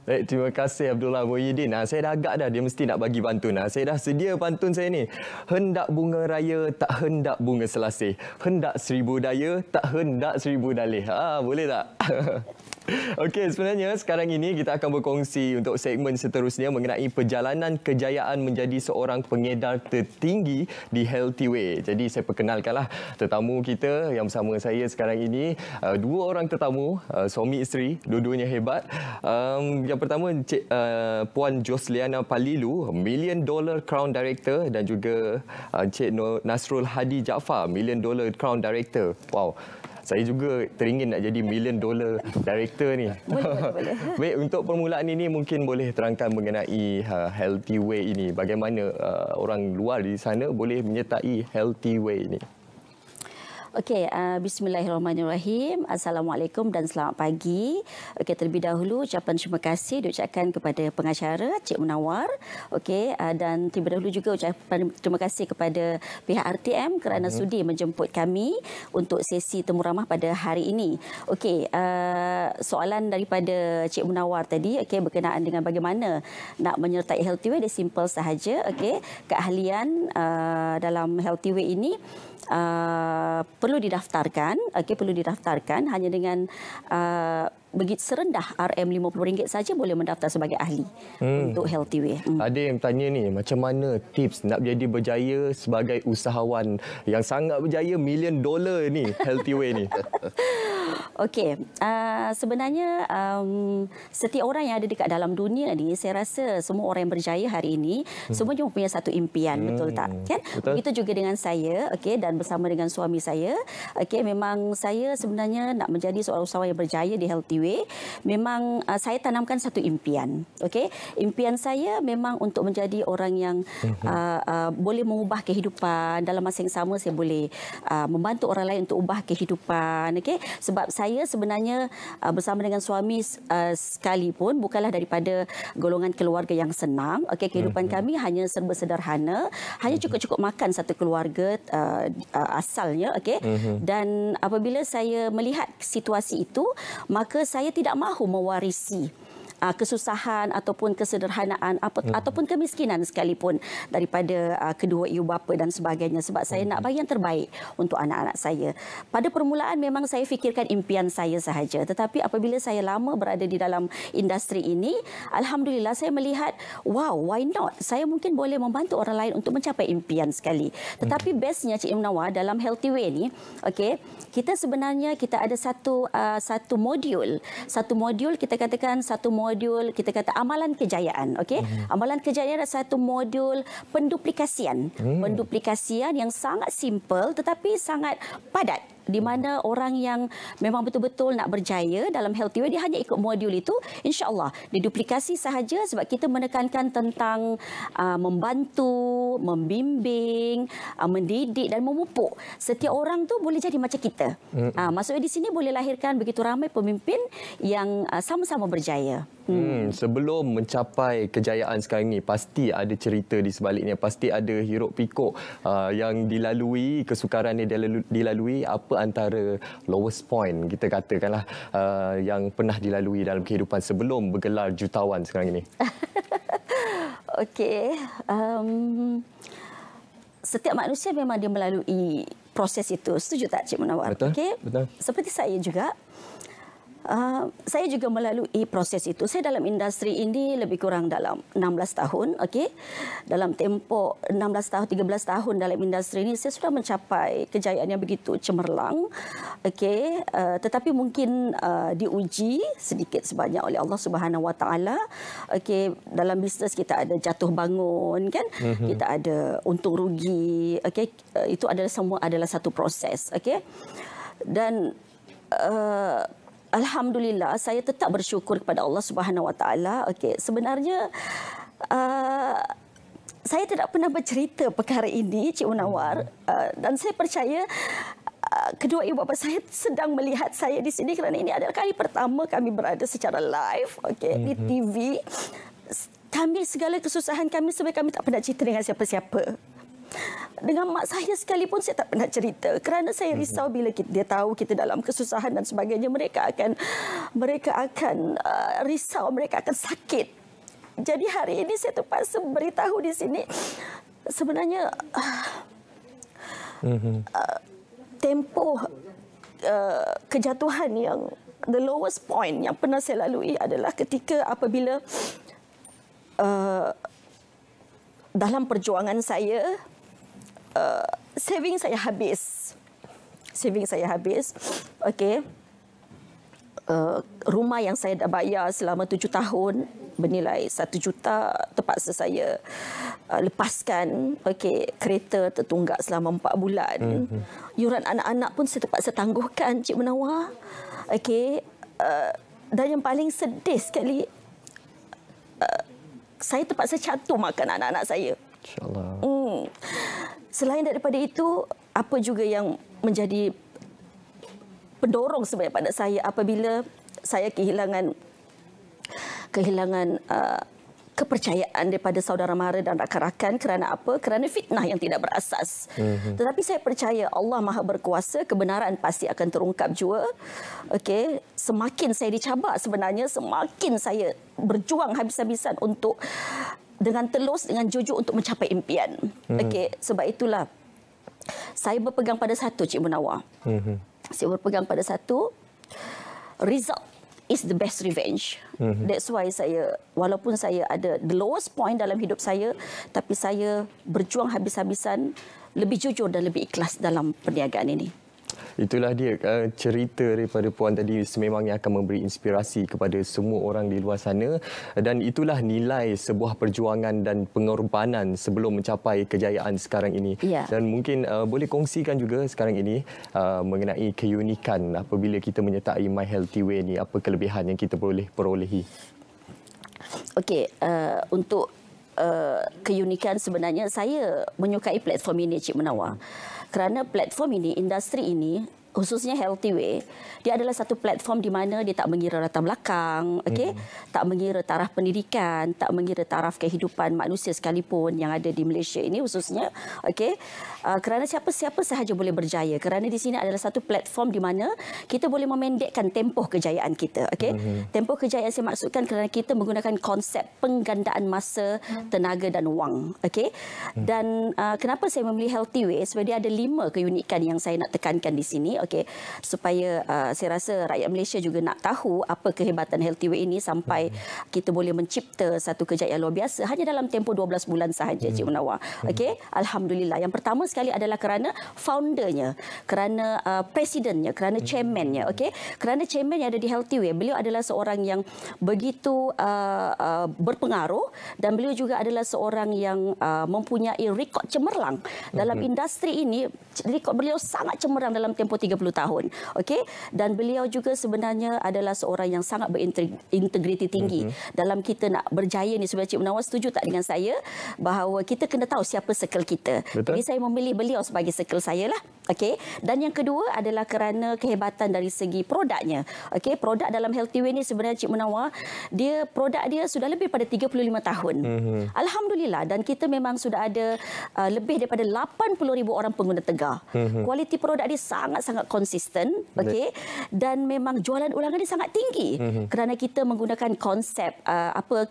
Baik, terima kasih Abdullah Muhyiddin. Saya dah agak dah dia mesti nak bagi pantun. Saya dah sedia pantun saya ni. Hendak bunga raya, tak hendak bunga selasih. Hendak seribu daya, tak hendak seribu dalih. Boleh tak? Okey, sebenarnya sekarang ini kita akan berkongsi untuk segmen seterusnya mengenai perjalanan kejayaan menjadi seorang pengedar tertinggi di Healthy Way. Jadi saya perkenalkanlah tetamu kita yang bersama saya sekarang ini. Dua orang tetamu, suami isteri, dua-duanya hebat. Yang pertama Encik Puan Josliana Palilu, $1 million Crown Director, dan juga Encik Nasrul Hadi Jaafar, $1 million Crown Director. Wow. Saya juga teringin nak jadi $1 million director ni. Boleh. Baik, untuk permulaan ini mungkin boleh terangkan mengenai Healthy Way ini. Bagaimana orang luar di sana boleh menyertai Healthy Way ini? Okey, bismillahirrahmanirrahim. Assalamualaikum dan selamat pagi. Okey, terlebih dahulu ucapan terima kasih diucapkan kepada pengacara Cik Munawar. Okey, dan terlebih dahulu juga ucapan terima kasih kepada pihak RTM kerana sudi menjemput kami untuk sesi temu ramah pada hari ini. Okey, soalan daripada Cik Munawar tadi, okey, berkenaan dengan bagaimana nak menyertai Healthy Way, dia simple sahaja. Okey, keahlian dalam Healthy Way ini perlu didaftarkan, perlu didaftarkan hanya dengan begitu serendah RM50 saja boleh mendaftar sebagai ahli untuk Healthy Way. Ada yang tanya ni, macam mana tips nak jadi berjaya sebagai usahawan yang sangat berjaya $1 million ni, Healthy Way ni? Okey, sebenarnya setiap orang yang ada dekat dalam dunia ni, saya rasa semua orang yang berjaya hari ini semuanya mempunyai satu impian, betul tak? Kan? Betul. Begitu juga dengan saya, okey, dan bersama dengan suami saya, okey, memang saya sebenarnya nak menjadi seorang usahawan yang berjaya di Healthy Way. Memang saya tanamkan satu impian, okey. Impian saya memang untuk menjadi orang yang boleh mengubah kehidupan. Dalam masa yang sama saya boleh membantu orang lain untuk ubah kehidupan, okey. Sebab saya sebenarnya bersama dengan suami sekalipun bukanlah daripada golongan keluarga yang senang. Okey, kehidupan kami hanya serba sederhana, hanya cukup-cukup makan satu keluarga asalnya, okey. Dan apabila saya melihat situasi itu, maka saya tidak mahu mewarisi kesusahan ataupun kesederhanaan ataupun kemiskinan sekalipun daripada kedua ibu bapa dan sebagainya, sebab saya nak bagi yang terbaik untuk anak-anak saya. Pada permulaan memang saya fikirkan impian saya sahaja, tetapi apabila saya lama berada di dalam industri ini, alhamdulillah saya melihat, wow, why not? Saya mungkin boleh membantu orang lain untuk mencapai impian sekali. Tetapi bestnya Cik Munawar dalam Healthy Way ni, okey, kita sebenarnya kita ada satu modul kita katakan kita kata amalan kejayaan, okey. Amalan kejayaan adalah satu modul penduplikasian. Penduplikasian yang sangat simple tetapi sangat padat, di mana orang yang memang betul-betul nak berjaya dalam Healthy Way, dia hanya ikut modul itu, insya-Allah diduplikasi sahaja, sebab kita menekankan tentang membantu, membimbing, mendidik dan memupuk. Setiap orang tu boleh jadi macam kita. Maksudnya di sini boleh lahirkan begitu ramai pemimpin yang sama-sama berjaya. Sebelum mencapai kejayaan sekarang ni, pasti ada cerita di sebaliknya, pasti ada hiruk pikuk yang dilalui, kesukaran yang dilalui. Apa antara lowest point, kita katakanlah, yang pernah dilalui dalam kehidupan sebelum bergelar jutawan sekarang ini? Okey, setiap manusia memang dia melalui proses itu. Setuju tak Cik Munawar? Betul. Okay? Betul. Seperti saya juga. Saya juga melalui proses itu. Saya dalam industri ini lebih kurang dalam 16 tahun. Okay? Dalam tempoh 16 tahun, 13 tahun dalam industri ini, saya sudah mencapai kejayaan yang begitu cemerlang. Okay? Tetapi mungkin diuji sedikit sebanyak oleh Allah Subhanahu Wa Taala. Okay? Dalam bisnes kita ada jatuh bangun, kan? Kita ada untung rugi. Okay? Itu adalah semua adalah satu proses. Okay? Dan alhamdulillah, saya tetap bersyukur kepada Allah Subhanahu Wa Taala. Okey, sebenarnya saya tidak pernah bercerita perkara ini, Cik Munawar, dan saya percaya kedua ibu bapa saya sedang melihat saya di sini kerana ini adalah kali pertama kami berada secara live, okey, di TV. Kami segala kesusahan kami sebenarnya kami tak pernah cerita dengan siapa-siapa. Dengan mak saya sekalipun saya tak pernah cerita kerana saya risau bila dia tahu kita dalam kesusahan dan sebagainya, mereka akan risau, mereka akan sakit. Jadi hari ini saya terpaksa beritahu di sini sebenarnya tempoh kejatuhan yang the lowest point yang pernah saya lalui adalah ketika apabila dalam perjuangan saya saving saya habis. Okey. Rumah yang saya dah bayar selama 7 tahun bernilai 1 juta terpaksa saya lepaskan. Okey, kereta tertunggak selama 4 bulan. Yuran anak-anak pun saya terpaksa tangguhkan, Cik Munawar. Okey, dan yang paling sedih sekali, saya terpaksa catur makan anak-anak saya. InsyaAllah. Selain daripada itu, apa juga yang menjadi pendorong sebenarnya pada saya apabila saya kehilangan kepercayaan daripada saudara mara dan rakan-rakan. Kerana apa? Kerana fitnah yang tidak berasas. Tetapi saya percaya Allah Maha Berkuasa, kebenaran pasti akan terungkap jua. Okey, semakin saya dicabar sebenarnya, semakin saya berjuang habis-habisan untuk dengan telus, dengan jujur untuk mencapai impian. Okey, sebab itulah saya berpegang pada satu, Cik Munawar. Saya berpegang pada satu, result is the best revenge. That's why saya, walaupun saya ada the lowest point dalam hidup saya, tapi saya berjuang habis-habisan, lebih jujur dan lebih ikhlas dalam perniagaan ini. Itulah dia cerita daripada Puan tadi, sememangnya akan memberi inspirasi kepada semua orang di luar sana, dan itulah nilai sebuah perjuangan dan pengorbanan sebelum mencapai kejayaan sekarang ini. Ya. Dan mungkin boleh kongsikan juga sekarang ini mengenai keunikan apabila kita menyertai My Healthy Way ni, apa kelebihan yang kita boleh perolehi? Okey, untuk keunikan sebenarnya saya menyukai platform ini, Cik Munawar. Kerana platform ini, industri ini, khususnya Healthy Way, dia adalah satu platform di mana dia tak mengira latar belakang, okey, tak mengira taraf pendidikan, tak mengira taraf kehidupan manusia sekalipun yang ada di Malaysia ini khususnya, okey. Kerana siapa-siapa sahaja boleh berjaya. Kerana di sini adalah satu platform di mana kita boleh memendekkan tempoh kejayaan kita, okey. Tempoh kejayaan saya maksudkan kerana kita menggunakan konsep penggandaan masa, tenaga dan wang, okey. Dan kenapa saya memilih Healthy Way? Sebab dia ada 5 keunikan yang saya nak tekankan di sini, okey, supaya saya rasa rakyat Malaysia juga nak tahu apa kehebatan Healthy Way ini sampai kita boleh mencipta satu kejayaan luar biasa hanya dalam tempoh 12 bulan sahaja, Cik Munawar. Okey, alhamdulillah. Yang pertama sekali adalah kerana foundernya, kerana presidennya, kerana chairmannya, okey. Kerana chairman yang ada di Healthy Way, beliau adalah seorang yang begitu berpengaruh dan beliau juga adalah seorang yang mempunyai rekod cemerlang dalam industri ini. Rekod beliau sangat cemerlang dalam tempoh 30 tahun. Okey, dan beliau juga sebenarnya adalah seorang yang sangat berintegriti tinggi. Dalam kita nak berjaya ni, sebenarnya Cik Munawar setuju tak dengan saya bahawa kita kena tahu siapa circle kita. Betul. Jadi saya memilih beliau sebagai circle saya lah. Okey, dan yang kedua adalah kerana kehebatan dari segi produknya. Okey, produk dalam Healthy Way ni sebenarnya Cik Munawar, produk dia sudah lebih pada 35 tahun. Alhamdulillah, dan kita memang sudah ada lebih daripada 80,000 orang pengguna tegar. Kualiti produk dia sangat-sangat konsisten, okey, dan memang jualan ulangan dia sangat tinggi kerana kita menggunakan konsep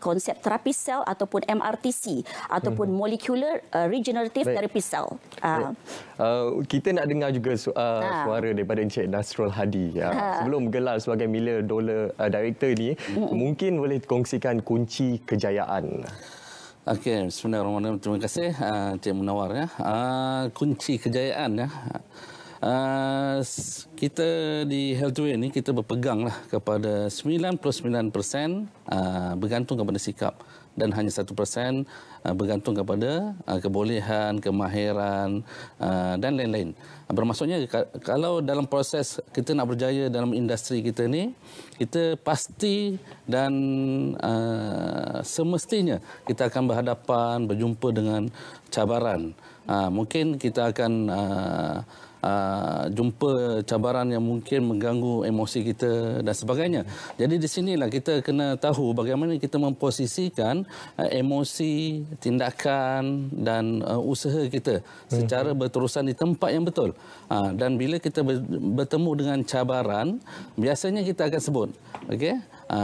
konsep terapi sel ataupun MRTC ataupun molecular regenerative therapy cell. Kita nak dengar juga suara daripada Encik Nasrul Hadi. Sebelum gelar sebagai $1 million director ni, mungkin boleh kongsikan kunci kejayaan. Okey, bismillahirrahmanirrahim. Terima kasih Cik Munawar ya. Kunci kejayaan ya. Kita di Healthy Way ni kita berpeganglah kepada 99% bergantung kepada sikap dan hanya 1% bergantung kepada kebolehan, kemahiran dan lain-lain. Bermaksudnya kalau dalam proses kita nak berjaya dalam industri kita ni, kita pasti dan semestinya kita akan berjumpa dengan cabaran. Mungkin kita akan jumpa cabaran yang mungkin mengganggu emosi kita dan sebagainya. Jadi di sinilah kita kena tahu bagaimana kita memposisikan emosi, tindakan dan usaha kita secara berterusan di tempat yang betul. Dan bila kita bertemu dengan cabaran, biasanya kita akan sebut, okey,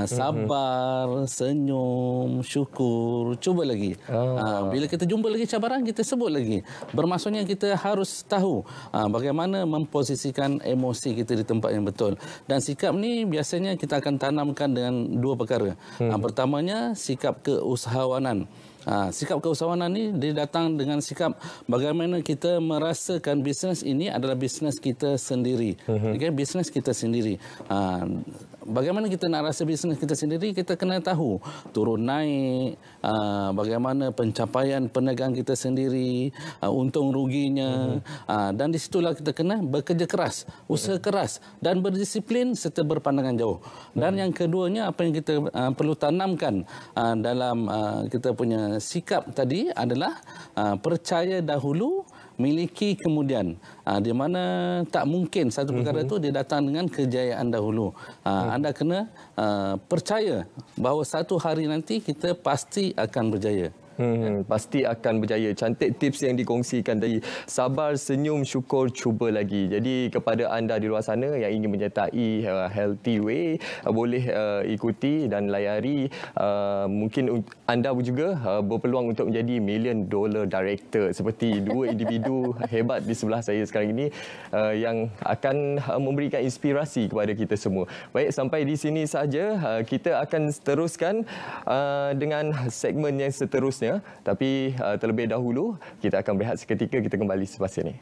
sabar, senyum, syukur, cuba lagi. Bila kita jumpa lagi cabaran, kita sebut lagi. Bermaksudnya kita harus tahu bagaimana memposisikan emosi kita di tempat yang betul. Dan sikap ni biasanya kita akan tanamkan dengan dua perkara. Pertamanya, sikap keusahawanan. Sikap keusahawanan ni dia datang dengan sikap bagaimana kita merasakan bisnes ini adalah bisnes kita sendiri. Okay? Bisnes kita sendiri. Bagaimana kita nak rasa bisnes kita sendiri, kita kena tahu turun naik, bagaimana pencapaian perniagaan kita sendiri, untung ruginya. Dan di situlah kita kena bekerja keras, usaha keras dan berdisiplin serta berpandangan jauh. Dan yang keduanya, apa yang kita perlu tanamkan dalam kita punya sikap tadi adalah percaya dahulu, miliki kemudian. Di mana tak mungkin satu perkara itu dia datang dengan kejayaan dahulu. Anda kena percaya bahawa satu hari nanti kita pasti akan berjaya. Pasti akan berjaya. Cantik tips yang dikongsikan tadi. Sabar, senyum, syukur, cuba lagi. Jadi kepada anda di luar sana yang ingin menyertai Healthy Way, boleh ikuti dan layari. Mungkin anda juga berpeluang untuk menjadi $1 million director seperti dua individu hebat di sebelah saya sekarang ini yang akan memberikan inspirasi kepada kita semua. Baik, sampai di sini saja. Kita akan teruskan dengan segmen yang seterusnya. Tapi terlebih dahulu, kita akan berehat seketika. Kita kembali selepas ini.